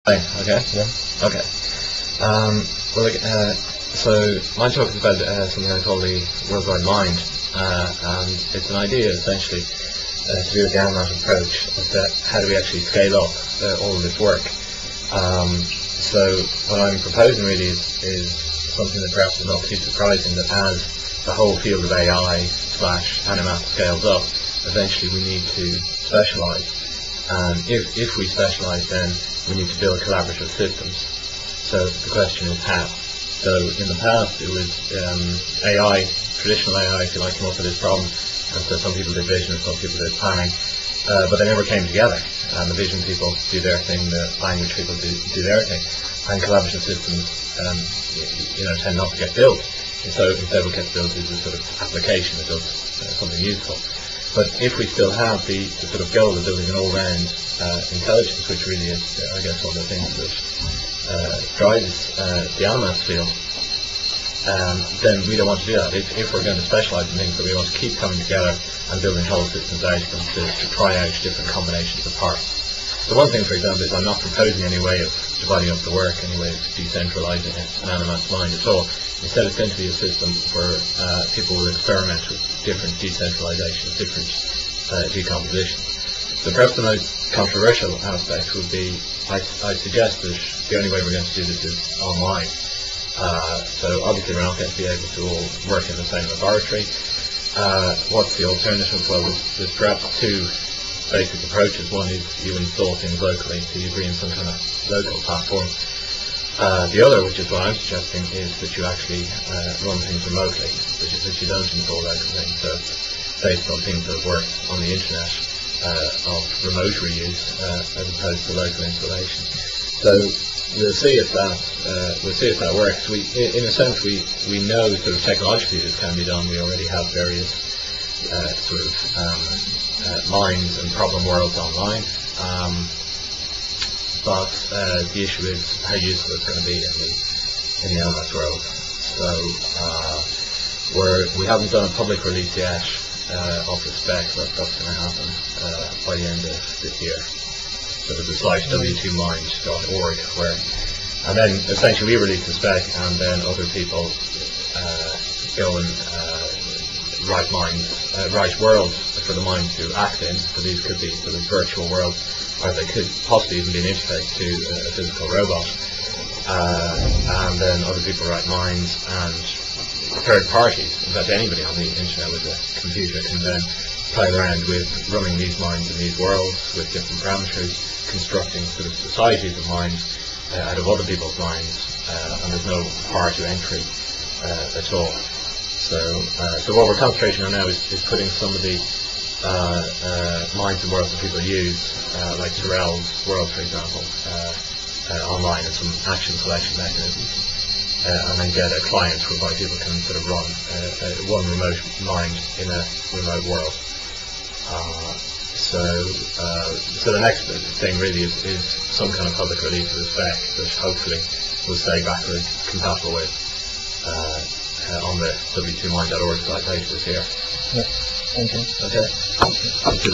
Okay. Yeah. Okay. So my talk is about something I call the worldwide mind, and it's an idea essentially to do with the Animat approach of how do we actually scale up all of this work. So what I'm proposing really is something that perhaps is not too surprising, that as the whole field of AI/Animat scales up, eventually we need to specialize. And if we specialize, then we need to build collaborative systems. So the question is how. So in the past it was AI, traditional AI, if you like, came up with this problem, and so some people did vision and some people did planning, but they never came together. And the vision people do their thing, the language people do their thing, and collaborative systems tend not to get built. And so instead what gets built is a sort of application that does something useful. But if we still have the sort of goal of building an all-round intelligence, which really is, I guess, one of the things that drives the Animat field, then we don't want to do that. If we're going to specialize in things, that we want to keep coming together and building whole systems out of them to try out different combinations of parts. The one thing, for example, is I'm not proposing any way of dividing up the work, any way of decentralizing an Animat's mind at all. Instead, it's going to be a system where people will experiment with different decentralizations, different decompositions. So perhaps the most controversial aspect would be, I suggest that the only way we're going to do this is online. So obviously we're not going to be able to all work in the same laboratory. What's the alternative? Well, there's perhaps two basic approaches. One is you install things locally, so you bring in some kind of local platform. The other, which is what I'm suggesting, is that you actually run things remotely, that you don't install local things. So it's based on things that work on the internet of remote reuse as opposed to local installation. So we'll see if that works. In a sense, we know sort of technologically this can be done. We already have various minds and problem worlds online. But the issue is how useful it's going to be in the Animat world. So we haven't done a public release yet of the spec, but that's going to happen by the end of this year. So there's a site w2mind.org and then essentially we release the spec, and then other people go and write worlds for the mind to act in. So these could be sort of virtual worlds, or they could possibly even be an interface to a physical robot. And then other people write minds, and third parties, in fact anybody on the internet with a computer, can then play around with running these minds in these worlds with different parameters, constructing sort of societies of minds out of other people's minds, and there's no bar to entry at all. So what we're concentrating on now is putting some of the minds and worlds that people use, like Sorel's world, for example, online, and some action selection mechanisms, and then get a client whereby people can sort of run one remote mind in a remote world. So the next thing really is some kind of public release of the spec that hopefully will stay backward compatible with on the w2mind.org site later this year. Yeah. Thank you. Okay. Thank you.